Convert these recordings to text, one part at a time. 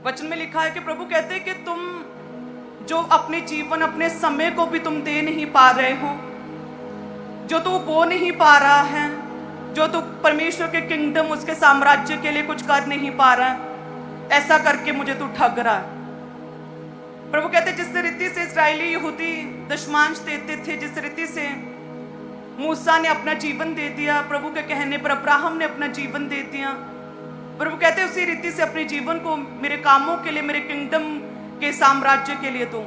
वचन में लिखा है कि प्रभु कहते हैं कि तुम जो अपने जीवन, अपने समय को भी तुम दे नहीं पा रहे हो, जो तू बो नहीं पा रहा है, जो तू परमेश्वर के किंगडम, उसके साम्राज्य के लिए कुछ कर नहीं पा रहा है, ऐसा करके मुझे तू ठग रहा है। प्रभु कहते जिस रीति से इस्राएली यहूदी दशमांश देते थे, जिस रीति से मूसा ने अपना जीवन दे दिया, प्रभु के कहने पर अब्राहम ने अपना जीवन दे दिया, प्रभु कहते उसी रीति से अपने जीवन को मेरे कामों के लिए, मेरे किंगडम के साम्राज्य के लिए दो।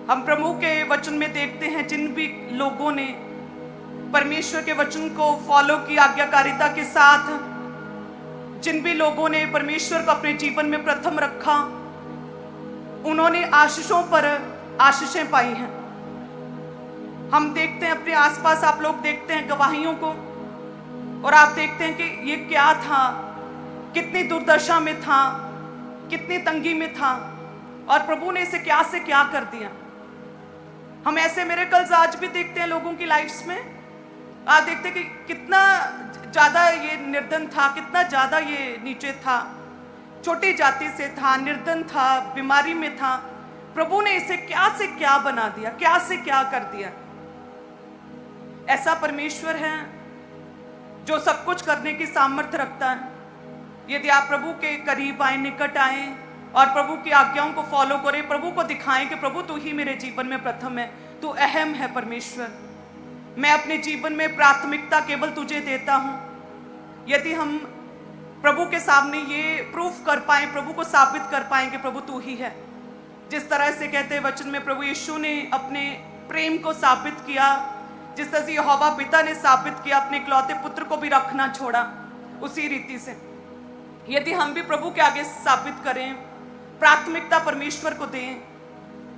हम प्रभु के वचन में देखते हैं जिन भी लोगों ने परमेश्वर के वचन को फॉलो किया आज्ञाकारिता के साथ, जिन भी लोगों ने परमेश्वर को अपने जीवन में प्रथम रखा, उन्होंने आशीषों पर आशीषें पाई हैं। हम देखते हैं अपने आसपास, आप लोग देखते हैं गवाहियों को, और आप देखते हैं कि ये क्या था, कितनी दुर्दशा में था, कितनी तंगी में था, और प्रभु ने इसे क्या से क्या कर दिया। हम ऐसे मिरेकल्स आज भी देखते हैं लोगों की लाइफ्स में। आप देखते हैं कि कितना ज्यादा ये निर्धन था, कितना ज्यादा ये नीचे था, छोटी जाति से था, निर्धन था, बीमारी में था, प्रभु ने इसे क्या से क्या बना दिया, क्या से क्या कर दिया। ऐसा परमेश्वर है जो सब कुछ करने की सामर्थ्य रखता है। यदि आप प्रभु के करीब आए, निकट आए और प्रभु की आज्ञाओं को फॉलो करें, प्रभु को दिखाएं कि प्रभु तू ही मेरे जीवन में प्रथम है, तू अहम है परमेश्वर, मैं अपने जीवन में प्राथमिकता केवल तुझे देता हूं। यदि हम प्रभु के सामने ये प्रूफ कर पाए, प्रभु को साबित कर पाएं कि प्रभु तू ही है, जिस तरह से कहते हैं वचन में प्रभु यीशु ने अपने प्रेम को साबित किया, जिस तरह से यहोवा पिता ने साबित किया, अपने इकलौते पुत्र को भी रखना छोड़ा, उसी रीति से यदि हम भी प्रभु के आगे साबित करें, प्राथमिकता परमेश्वर को दें,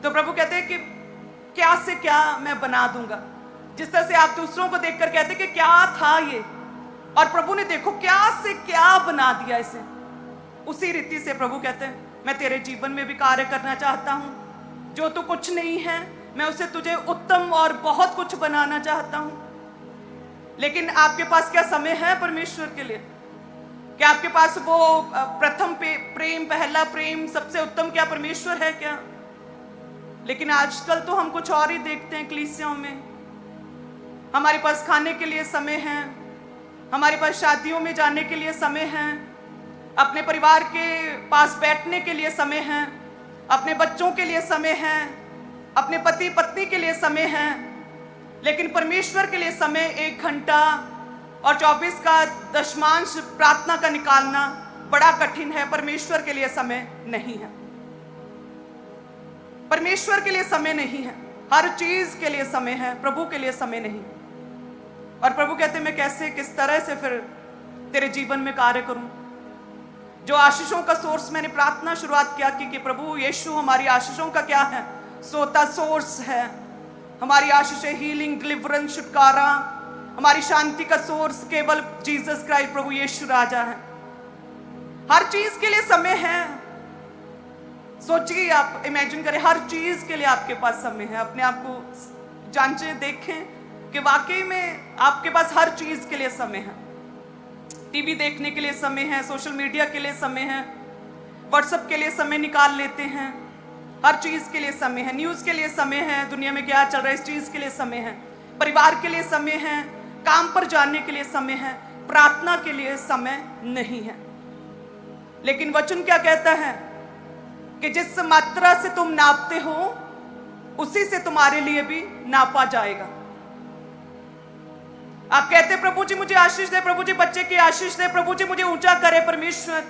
तो प्रभु कहते हैं कि क्या से क्या मैं बना दूंगा। जिस तरह से आप दूसरों को देखकर कहते हैं कि क्या था ये, और प्रभु ने देखो क्या से क्या बना दिया इसे, उसी रीति से प्रभु कहते हैं मैं तेरे जीवन में भी कार्य करना चाहता हूं। जो तू कुछ नहीं है, मैं उसे तुझे उत्तम और बहुत कुछ बनाना चाहता हूं। लेकिन आपके पास क्या समय है परमेश्वर के लिए? क्या आपके पास वो प्रथम प्रेम, पहला प्रेम, सबसे उत्तम क्या परमेश्वर है क्या? लेकिन आजकल तो हम कुछ और ही देखते हैं कलीसियाओं में। हमारे पास खाने के लिए समय है, हमारे पास शादियों में जाने के लिए समय है, अपने परिवार के पास बैठने के लिए समय है, अपने बच्चों के लिए समय है, अपने पति पत्नी के लिए समय है। लेकिन परमेश्वर के लिए समय 1 घंटा और 24 का दशमांश प्रार्थना का निकालना बड़ा कठिन है। परमेश्वर के लिए समय नहीं है, परमेश्वर के लिए समय नहीं है। हर चीज के लिए समय है, प्रभु के लिए समय नहीं। और प्रभु कहते मैं कैसे, किस तरह से फिर तेरे जीवन में कार्य करूं। जो आशीषों का सोर्स मैंने प्रार्थना शुरुआत किया कि प्रभु यीशु हमारी आशीषों का क्या है, सोता सोर्स है। हमारी आशीषें हीलिंग, डिलीवरेंस, छुटकारा, हमारी शांति का सोर्स केवल जीसस क्राइस्ट प्रभु यीशु राजा है। हर चीज के लिए समय है। सोचिए, आप इमेजिन करें, हर चीज के लिए आपके पास समय है। अपने आप को जांचें, देखें कि वाकई में आपके पास हर चीज के लिए समय है। टीवी देखने के लिए समय है, सोशल मीडिया के लिए समय है, व्हाट्सएप के लिए समय निकाल लेते हैं। हर चीज के लिए समय है। न्यूज के लिए समय है, दुनिया में क्या चल रहा है इस चीज के लिए समय है। परिवार के लिए समय है, काम पर जाने के लिए समय है, प्रार्थना के लिए समय नहीं है। लेकिन वचन क्या कहता है कि जिस मात्रा से तुम नापते हो उसी से तुम्हारे लिए भी नापा जाएगा। आप कहते प्रभु जी मुझे आशीष दे, प्रभु जी बच्चे की आशीष दे, प्रभु जी मुझे ऊंचा करे परमेश्वर,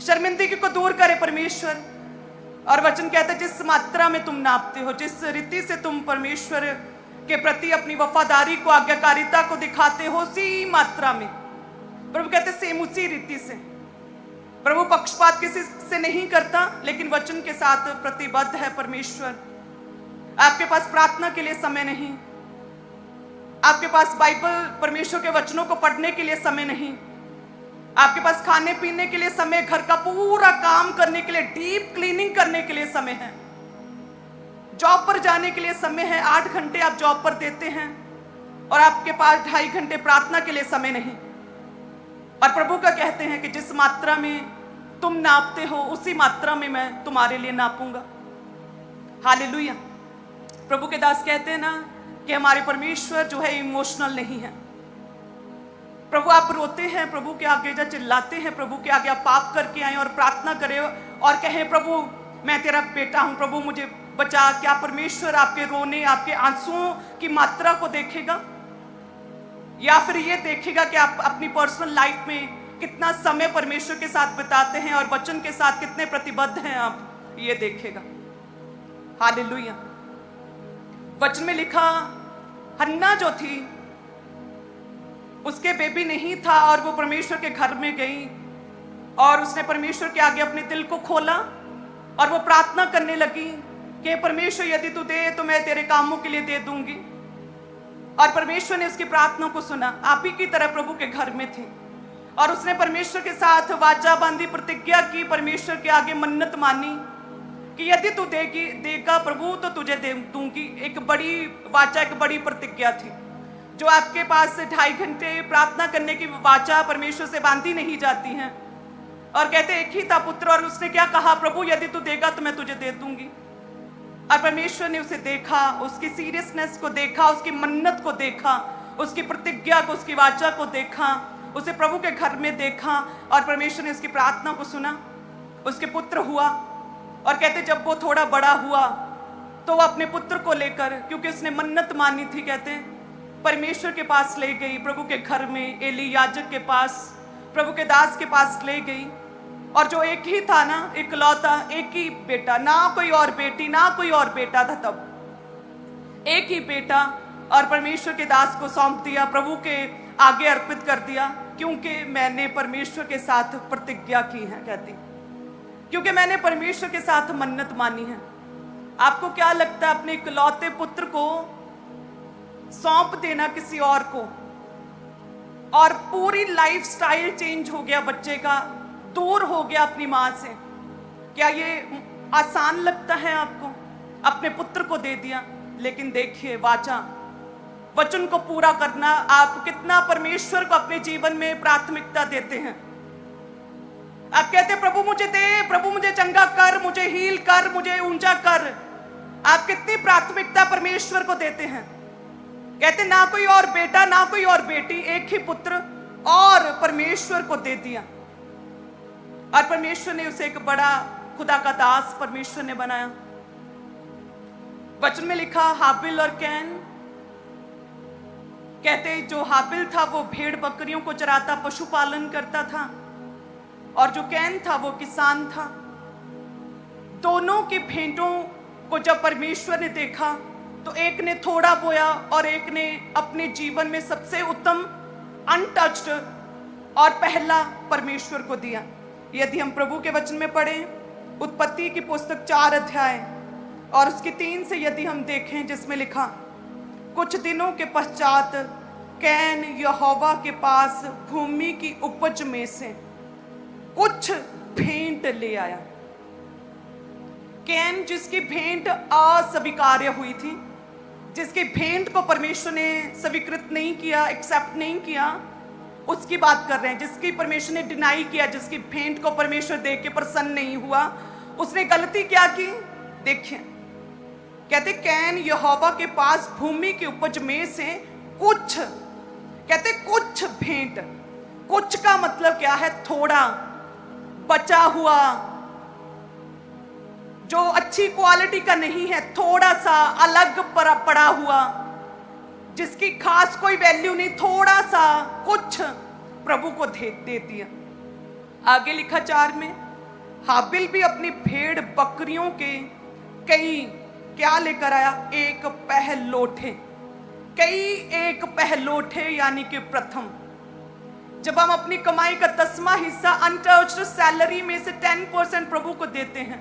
शर्मिंदगी को दूर करे परमेश्वर। और वचन कहता है जिस मात्रा में तुम नापते हो, जिस रीति से तुम परमेश्वर के प्रति अपनी वफादारी को, आज्ञाकारिता को दिखाते हो, उसी मात्रा में प्रभु कहते सेम उसी रीति से। प्रभु पक्षपात किसी से नहीं करता, लेकिन वचन के साथ प्रतिबद्ध है परमेश्वर। आपके पास प्रार्थना के लिए समय नहीं, आपके पास बाइबल, परमेश्वर के वचनों को पढ़ने के लिए समय नहीं, आपके पास खाने पीने के लिए समय, घर का पूरा काम करने के लिए, डीप क्लीनिंग करने के लिए समय है, जॉब पर जाने के लिए समय है। 8 घंटे आप जॉब पर देते हैं और आपके पास 2.5 घंटे प्रार्थना के लिए समय नहीं। और प्रभु का कहते हैं कि जिस मात्रा में तुम नापते हो उसी मात्रा में मैं तुम्हारे लिए नापूंगा। हालेलुया। प्रभु के दास कहते हैं ना कि हमारे परमेश्वर जो है इमोशनल नहीं है। प्रभु आप रोते हैं, प्रभु के आगे जब चिल्लाते हैं, प्रभु के आगे आप पाप करके आए और प्रार्थना करें और कहें प्रभु मैं तेरा बेटा हूं, प्रभु मुझे बचा, क्या परमेश्वर आपके रोने, आपके आंसुओं की मात्रा को देखेगा? या फिर ये देखेगा कि आप अपनी पर्सनल लाइफ में कितना समय परमेश्वर के साथ बिताते हैं और वचन के साथ कितने प्रतिबद्ध हैं आप, ये देखेगा। हालेलुया। वचन में लिखा हन्ना जो थी उसके बेबी नहीं था और वो परमेश्वर के घर में गई और उसने परमेश्वर के आगे अपने दिल को खोला और वो प्रार्थना करने लगी कि परमेश्वर यदि तू दे तो मैं तेरे कामों के लिए दे दूंगी। और परमेश्वर ने उसकी प्रार्थना को सुना। आप ही की तरह प्रभु के घर में थी और उसने परमेश्वर के साथ वाचा बांधी, प्रतिज्ञा की, परमेश्वर के आगे मन्नत मानी कि यदि तू देगा प्रभु तो तुझे दे दूंगी। एक बड़ी वाचा, एक बड़ी प्रतिज्ञा थी जो आपके पास 2.5 घंटे प्रार्थना करने की वाचा परमेश्वर से बांधी नहीं जाती है। और कहते एक ही था पुत्र और उसने क्या कहा, प्रभु यदि तू देगा तो मैं तुझे दे दूंगी। और परमेश्वर ने उसे देखा, उसकी सीरियसनेस को देखा, उसकी मन्नत को देखा, उसकी प्रतिज्ञा को, उसकी वाचा को देखा, उसे प्रभु के घर में देखा और परमेश्वर ने उसकी प्रार्थना को सुना, उसके पुत्र हुआ। और कहते जब वो थोड़ा बड़ा हुआ तो वो अपने पुत्र को लेकर, क्योंकि उसने मन्नत मानी थी, कहते परमेश्वर के पास ले गई, प्रभु के घर में एली याजक के पास, प्रभु के दास के पास ले गई। और जो एक ही था ना, इकलौता एक ही बेटा, ना कोई और बेटी ना कोई और बेटा था, तब एक ही बेटा, और परमेश्वर के दास को सौंप दिया, प्रभु के आगे अर्पित कर दिया, क्योंकि मैंने परमेश्वर के साथ प्रतिज्ञा की है। कहती क्योंकि मैंने परमेश्वर के साथ मन्नत मानी है। आपको क्या लगता है अपने इकलौते पुत्र को सौंप देना किसी और को, और पूरी लाइफ स्टाइल चेंज हो गया बच्चे का, दूर हो गया अपनी मां से, क्या ये आसान लगता है आपको? अपने पुत्र को दे दिया। लेकिन देखिए वाचा, वचन को पूरा करना, आप कितना परमेश्वर को अपने जीवन में प्राथमिकता देते हैं। आप कहते प्रभु मुझे दे, प्रभु मुझे चंगा कर, मुझे हील कर, मुझे ऊंचा कर। आप कितनी प्राथमिकता परमेश्वर को देते हैं। कहते ना कोई और बेटा ना कोई और बेटी, एक ही पुत्र, और परमेश्वर को दे दिया। और परमेश्वर ने उसे एक बड़ा खुदा का दास परमेश्वर ने बनाया। वचन में लिखा हाबिल और कैन, कहते जो हाबिल था वो भेड़ बकरियों को चराता, पशुपालन करता था, और जो कैन था वो किसान था। दोनों की भेंटों को जब परमेश्वर ने देखा तो एक ने थोड़ा बोया और एक ने अपने जीवन में सबसे उत्तम अनटच्ड और पहला परमेश्वर को दिया। यदि हम प्रभु के वचन में पढ़ें, उत्पत्ति की पुस्तक 4 अध्याय और उसकी 3 से यदि हम देखें, जिसमें लिखा कुछ दिनों के पश्चात कैन यहोवा के पास भूमि की उपज में से कुछ भेंट ले आया। कैन जिसकी भेंट अस्वीकार्य हुई थी, जिसकी भेंट को परमेश्वर ने स्वीकृत नहीं किया, एक्सेप्ट नहीं किया, उसकी बात कर रहे हैं। जिसकी परमेश्वर ने डिनाई किया, जिसकी भेंट को परमेश्वर देख के प्रसन्न नहीं हुआ, उसने गलती क्या की? देखिए कहते कैन यहोवा के पास भूमि की उपज में से कुछ, कहते कुछ भेंट। कुछ का मतलब क्या है? थोड़ा, बचा हुआ, जो अच्छी क्वालिटी का नहीं है, थोड़ा सा अलग पड़ा हुआ, जिसकी खास कोई वैल्यू नहीं, थोड़ा सा कुछ प्रभु को दे दिया। आगे लिखा 4 में, हाबिल भी अपनी भेड़ बकरियों के कई क्या लेकर आया? एक पहलोठे। कई एक पहलोठे यानी कि प्रथम। जब हम अपनी कमाई का 10वां हिस्सा अनटच्ड सैलरी में से 10% प्रभु को देते हैं,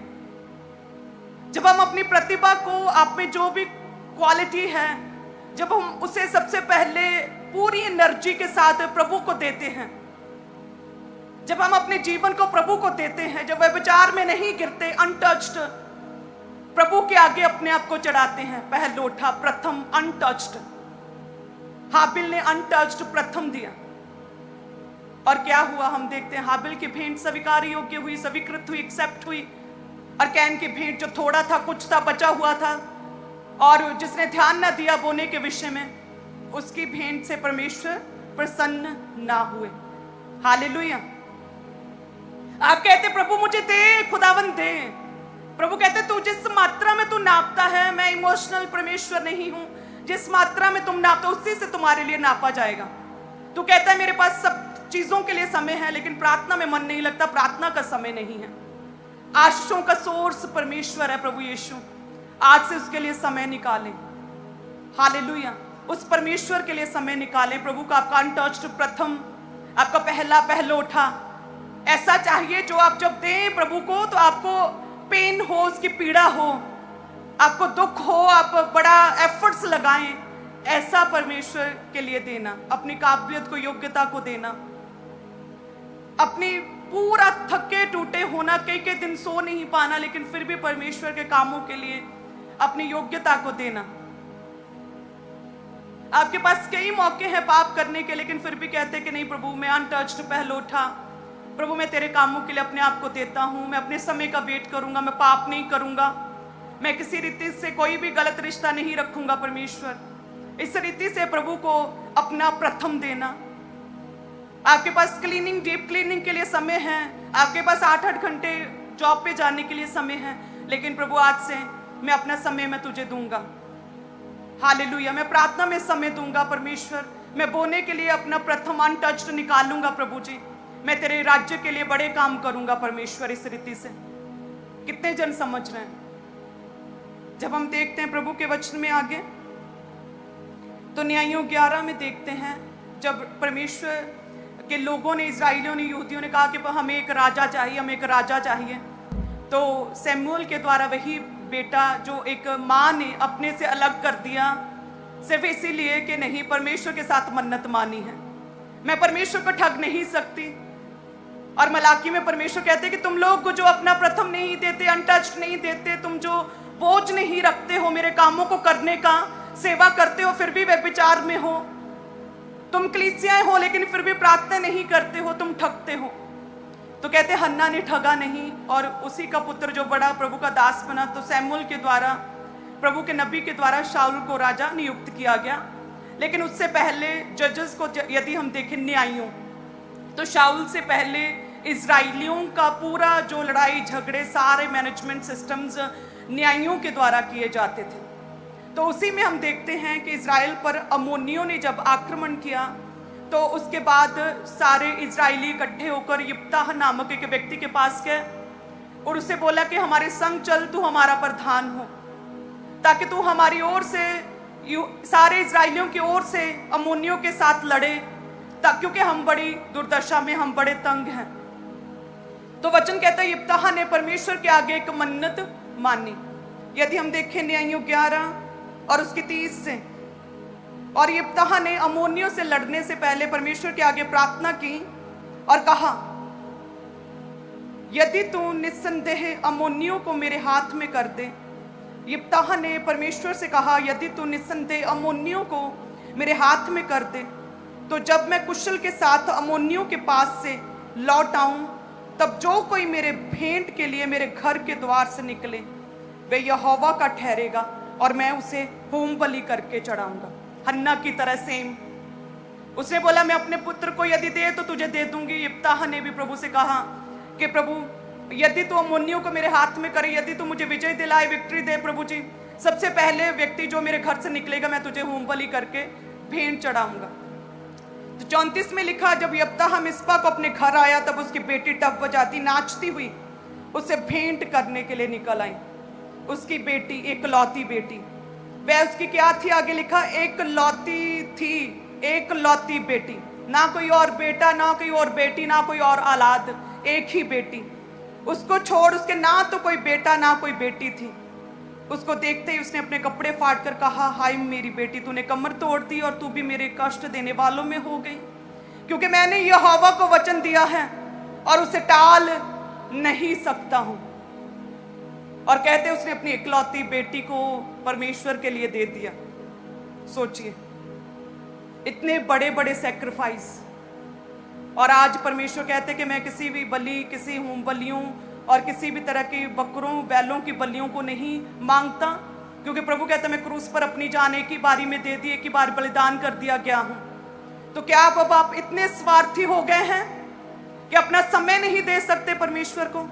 जब हम अपनी प्रतिभा को, आप में जो भी क्वालिटी है, जब हम उसे सबसे पहले पूरी एनर्जी के साथ प्रभु को देते हैं, जब हम अपने जीवन को प्रभु को देते हैं, जब वह विचार में नहीं गिरते, अनटच्ड प्रभु के आगे अपने आप को चढ़ाते हैं, पहलोठा, प्रथम, अनटच्ड। हाबिल ने अनटच्ड प्रथम दिया और क्या हुआ हम देखते हैं, हाबिल की भेंट स्वीकार योग्य हुई, स्वीकृत हुई, एक्सेप्ट हुई। और कैन की भेंट जो थोड़ा था, कुछ था, बचा हुआ था, और जिसने ध्यान न दिया बोने के विषय में, उसकी भेंट से परमेश्वर प्रसन्न ना हुए। हालेलुया। आप कहते प्रभु मुझे दे, खुदावन दे। प्रभु कहते तू जिस मात्रा में तू नापता है, मैं इमोशनल परमेश्वर नहीं हूं, जिस मात्रा में तुम नापते उसी से तुम्हारे लिए नापा जाएगा। तू कहता है मेरे पास सब चीजों के लिए समय है, लेकिन प्रार्थना में मन नहीं लगता, प्रार्थना का समय नहीं है। आशीषों का सोर्स परमेश्वर है प्रभु यीशु, आज से उसके लिए समय निकालें। हालेलुया। उस परमेश्वर के लिए समय निकालें। प्रभु का आपका अनटच्ड प्रथम, आपका पहला पहलोठा ऐसा चाहिए जो आप जब दें प्रभु को तो आपको पेन हो, उसकी पीड़ा हो, आपको दुख हो, आप बड़ा एफर्ट्स लगाएं, ऐसा परमेश्वर के लिए देना। अपनी काबिलियत को, योग्यता को देना, अपनी पूरा थके टूटे होना, कई कई दिन सो नहीं पाना, लेकिन फिर भी परमेश्वर के कामों के लिए अपनी योग्यता को देना। आपके पास कई मौके हैं पाप करने के, लेकिन फिर भी कहते कि नहीं प्रभु मैं अनटच्ड पहलोठा, प्रभु मैं तेरे कामों के लिए अपने आप को देता हूं, मैं अपने समय का वेट करूंगा, मैं पाप नहीं करूंगा, मैं किसी रीति से कोई भी गलत रिश्ता नहीं रखूंगा। परमेश्वर इस रीति से प्रभु को अपना प्रथम देना। आपके पास क्लीनिंग, डीप क्लीनिंग के लिए समय है, आपके पास 8-8 घंटे जॉब पे जाने के लिए समय है, लेकिन प्रभु आज से मैं अपना समय मैं तुझे दूंगा। हालेलुया। मैं प्रार्थना में समय दूंगा परमेश्वर, मैं बोने के लिए अपना प्रथम अनटच्ड निकालूंगा। प्रभु जी मैं तेरे राज्य के लिए बड़े काम करूंगा परमेश्वर। इस रीति से कितने जन समझ रहे हैं? जब हम देखते हैं प्रभु के वचन में आगे, तो न्यायों 11 में देखते हैं, जब परमेश्वर के लोगों ने, इजराइलियों ने, यहूदियों ने कहा कि हमें एक राजा चाहिए, हमें एक राजा चाहिए, तो सैमुअल के द्वारा वही बेटा जो एक माँ ने अपने से अलग कर दिया, सिर्फ इसीलिए कि नहीं परमेश्वर के साथ मन्नत मानी है, मैं परमेश्वर को ठग नहीं सकती। और मलाकी में परमेश्वर कहते हैं कि तुम लोग जो अपना प्रथम नहीं देते, अनटच्ड नहीं देते, तुम जो बोझ नहीं रखते हो मेरे कामों को करने का, सेवा करते हो फिर भी व्यभिचार में हो, तुम कलीसियाएं हो लेकिन फिर भी प्रार्थना नहीं करते हो, तुम ठगते हो। तो कहते हन्ना ने ठगा नहीं, और उसी का पुत्र जो बड़ा प्रभु का दास बना, तो सैमुअल के द्वारा, प्रभु के नबी के द्वारा शाऊल को राजा नियुक्त किया गया। लेकिन उससे पहले जजेस को यदि हम देखें, न्यायियों, तो शाऊल से पहले इजराइलियों का पूरा जो लड़ाई झगड़े, सारे मैनेजमेंट सिस्टम्स न्यायियों के द्वारा किए जाते थे। तो उसी में हम देखते हैं कि इजराइल पर अमोनियों ने जब आक्रमण किया, तो उसके बाद सारे इजरायली इकट्ठे होकर यिप्ताह नामक एक व्यक्ति के पास गए और उससे बोला कि हमारे संग चल, तू हमारा प्रधान हो, ताकि तू हमारी ओर से, सारे इजरायलियों की ओर से अमोनियों के साथ लड़े, क्योंकि हम बड़ी दुर्दशा में, हम बड़े तंग हैं। तो वचन कहता है यिप्ताह ने परमेश्वर के आगे एक मन्नत मानी। यदि हम देखें न्यायों 11 और उसकी 30 से, और यिप्ताह ने अमोनियों से लड़ने से पहले परमेश्वर के आगे प्रार्थना की और कहा, यदि तू निस्संदेह अमोनियों को मेरे हाथ में कर दे। यिप्ताह ने परमेश्वर से कहा, यदि तू निस्संदेह अमोनियों को मेरे हाथ में कर दे, तो जब मैं कुशल के साथ अमोनियों के पास से लौट आऊं, तब जो कोई मेरे भेंट के लिए मेरे घर के द्वार से निकले वे यहोवा का ठहरेगा, और मैं उसे होम बलि करके चढ़ाऊंगा। हन्ना की तरह सेम, उसने बोला मैं अपने पुत्र को यदि दे तो तुझे दे दूंगी। यिप्ताह ने भी प्रभु से कहा कि प्रभु यदि तू अमोनियों को मेरे हाथ में करे, यदि तू मुझे विजय दिलाए, विक्ट्री दे प्रभु जी, सबसे पहले व्यक्ति जो मेरे घर से निकलेगा मैं तुझे होम बलि करके भेंट चढ़ाऊंगा। तो 34 में लिखा, जब यिप्ताह मिस्पा को अपने घर आया, तब उसकी बेटी टप बजाती नाचती हुई उसे भेंट करने के लिए निकल आई। उसकी बेटी, एकलौती बेटी, वह उसकी क्या थी? आगे लिखा एकलौती थी, एकलौती बेटी, ना कोई और बेटा, ना कोई और बेटी, ना कोई और औलाद, एक ही बेटी। उसको छोड़, उसके ना तो कोई बेटा ना कोई बेटी थी। उसको देखते ही उसने अपने कपड़े फाड़ कर कहा, हाय मेरी बेटी, तूने कमर तोड़ दी और तू भी मेरे कष्ट देने वालों में हो गई, क्योंकि मैंने यहोवा को वचन दिया है और उसे टाल नहीं सकता हूं। और कहते उसने अपनी इकलौती बेटी को परमेश्वर के लिए दे दिया। सोचिए, इतने बड़े बड़े सैक्रिफाइस, और आज परमेश्वर कहते कि मैं किसी भी बलि, किसी होम बलियों और किसी भी तरह की बकरों बैलों की बलियों को नहीं मांगता, क्योंकि प्रभु कहते मैं क्रूस पर अपनी जान एक ही बारी में दे दी, एक ही बार बलिदान कर दिया गया हूं। तो क्या आप इतने स्वार्थी हो गए हैं कि अपना समय नहीं दे सकते परमेश्वर को?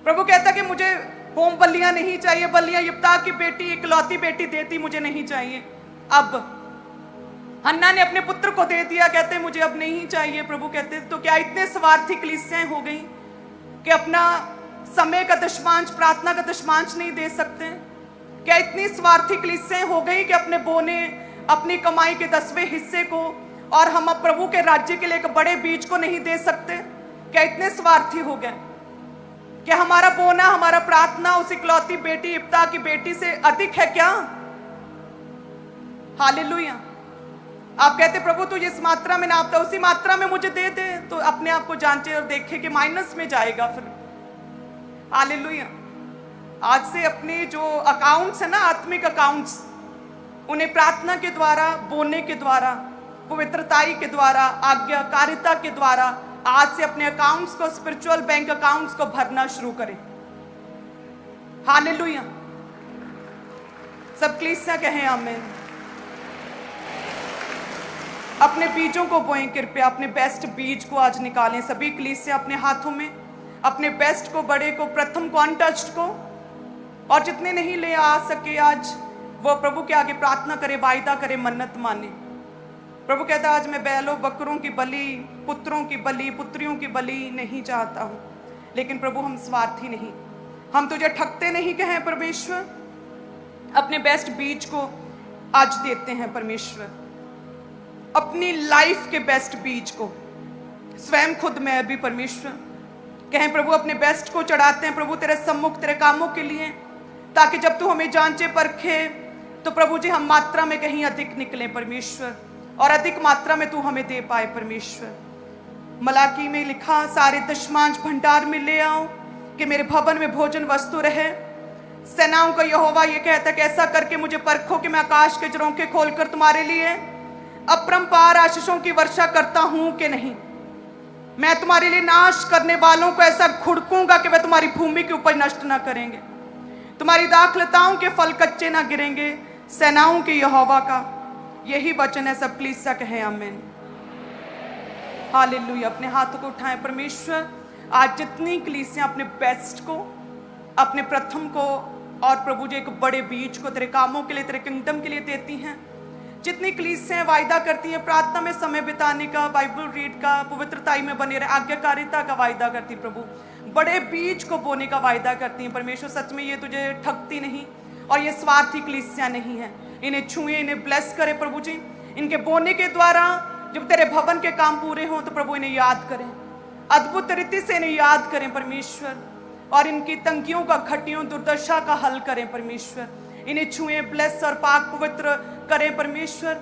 प्रभु कहता कि मुझे होम बलियां नहीं चाहिए, बलियां यिप्ता की बेटी इकलौती बेटी देती मुझे नहीं चाहिए। अब हन्ना ने अपने पुत्र को दे दिया, कहते मुझे अब नहीं चाहिए। प्रभु कहते तो क्या इतने स्वार्थी कलीसियाएं हो गई कि अपना समय का दशमांश, प्रार्थना का दशमांश नहीं दे सकते? क्या इतनी स्वार्थी कलीसियाएं हो गई कि अपने बोने, अपनी कमाई के 10वें हिस्से को और हम अब प्रभु के राज्य के लिए एक बड़े बीज को नहीं दे सकते? क्या इतने स्वार्थी हो गए? क्या हमारा बोना, हमारा प्रार्थना उस इकलौती बेटी यिप्ता की बेटी से अधिक है क्या? हालेलुया। आप कहते प्रभु तू जिस मात्रा में नापता उसी मात्रा में मुझे दे दे, तो अपने आप को जांचे और देखे कि माइनस में जाएगा फिर। हालेलुया। आज से अपने जो अकाउंट्स है ना, आत्मिक अकाउंट्स, उन्हें प्रार्थना के द्वारा, बोलने के द्वारा, पवित्रताई के द्वारा, आज्ञाकारिता के द्वारा आज से अपने अकाउंट्स को, स्पिरिचुअल बैंक अकाउंट्स को भरना शुरू करें। हालेलुया। सब कलीसिया कहें आमीन। अपने बीजों को बोएं, कृपया अपने बेस्ट बीज को आज निकालें। सभी कलीसिया अपने हाथों में अपने बेस्ट को, बड़े को, प्रथम को, अनटच्ड को, और जितने नहीं ले आ सके आज वो प्रभु के आगे प्रार्थना करे, वायदा करे, मन्नत माने। प्रभु कहता आज मैं बैलों बकरों की बलि, पुत्रों की बलि, पुत्रियों की बलि नहीं चाहता हूं। लेकिन प्रभु हम स्वार्थी नहीं, हम तुझे ठगते नहीं कहें परमेश्वर। अपने बेस्ट बीज को आज देते हैं परमेश्वर, अपनी लाइफ के बेस्ट बीज को स्वयं खुद में भी परमेश्वर कहें प्रभु अपने बेस्ट को चढ़ाते हैं प्रभु तेरे सम्मुख, तेरे कामों के लिए, ताकि जब तू हमें जांचे परखे तो प्रभु जी हम मात्रा में कहीं अधिक निकले परमेश्वर, और अधिक मात्रा में तू हमें दे पाए परमेश्वर। मलाकी में लिखा सारे दशमांश भंडार में ले आओ कि मेरे भवन में भोजन वस्तु रहे। सेनाओं का यहोवा ये कहता कि ऐसा करके मुझे परखो कि मैं आकाश के झरोखे खोलकर तुम्हारे लिए अपरंपार आशीषों की वर्षा करता हूं कि नहीं। मैं तुम्हारे लिए नाश करने वालों को ऐसा खुड़कूंगा कि वे तुम्हारी भूमि की उपज नष्ट ना करेंगे, तुम्हारी दाखलताओं के फल कच्चे ना गिरेंगे। सेनाओं के यहोवा का यही वचन है। सब कलीसिया कहें आमीन। हालेलुया। अपने हाथों को उठाएं परमेश्वर। आज जितनी कलीसिया अपने बेस्ट को, अपने प्रथम को और प्रभु जी एक बड़े बीज को तेरे कामों के लिए, तेरे किंगडम के लिए देती हैं, जितनी कलीसियां वायदा करती हैं प्रार्थना में समय बिताने का, बाइबल रीड का, पवित्रताई में बने रहे, आज्ञाकारिता का वायदा करती प्रभु, बड़े बीज को बोने का वायदा करती हैं परमेश्वर। सच में ये तुझे ठगती नहीं और ये स्वार्थी कलीसियां नहीं है। इन्हें छुए, इन्हें ब्लेस करे प्रभु जी। इनके बोने के द्वारा जब तेरे भवन के काम पूरे हों तो प्रभु इन्हें याद करें, अद्भुत रीति से इन्हें याद करें परमेश्वर, और इनकी तंगियों का, घटियों, दुर्दशा का हल करें परमेश्वर। इन्हें छुए, ब्लेस और पाक पवित्र करें परमेश्वर।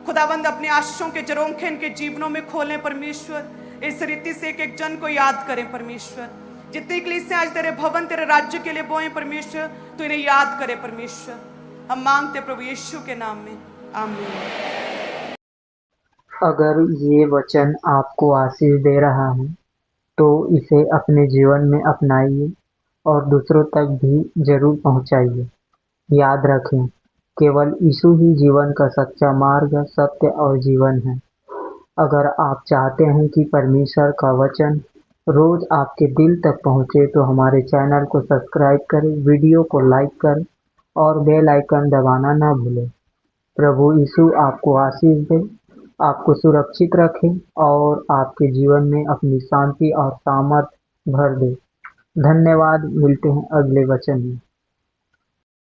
खुदाबंद अपने आशीषों के झरोखे इनके जीवनों में खोलें परमेश्वर। इस रीति से एक एक जन को याद करें परमेश्वर। जितनी कलीसियां आज तेरे भवन, तेरे राज्य के लिए बोएं परमेश्वर, तो इन्हें याद करे परमेश्वर। हम मांगते प्रभु यीशु के नाम में, आमीन। अगर ये वचन आपको आशीष दे रहा है तो इसे अपने जीवन में अपनाइए और दूसरों तक भी जरूर पहुंचाइए। याद रखें, केवल यीशु ही जीवन का सच्चा मार्ग, सत्य और जीवन है। अगर आप चाहते हैं कि परमेश्वर का वचन रोज आपके दिल तक पहुंचे तो हमारे चैनल को सब्सक्राइब करें, वीडियो को लाइक करें और बेल आइकन दबाना ना भूलें। प्रभु यीशु आपको आशीष दे, आपको सुरक्षित रखे और आपके जीवन में अपनी शांति और सामर्थ भर दे। धन्यवाद। मिलते हैं अगले वचन में।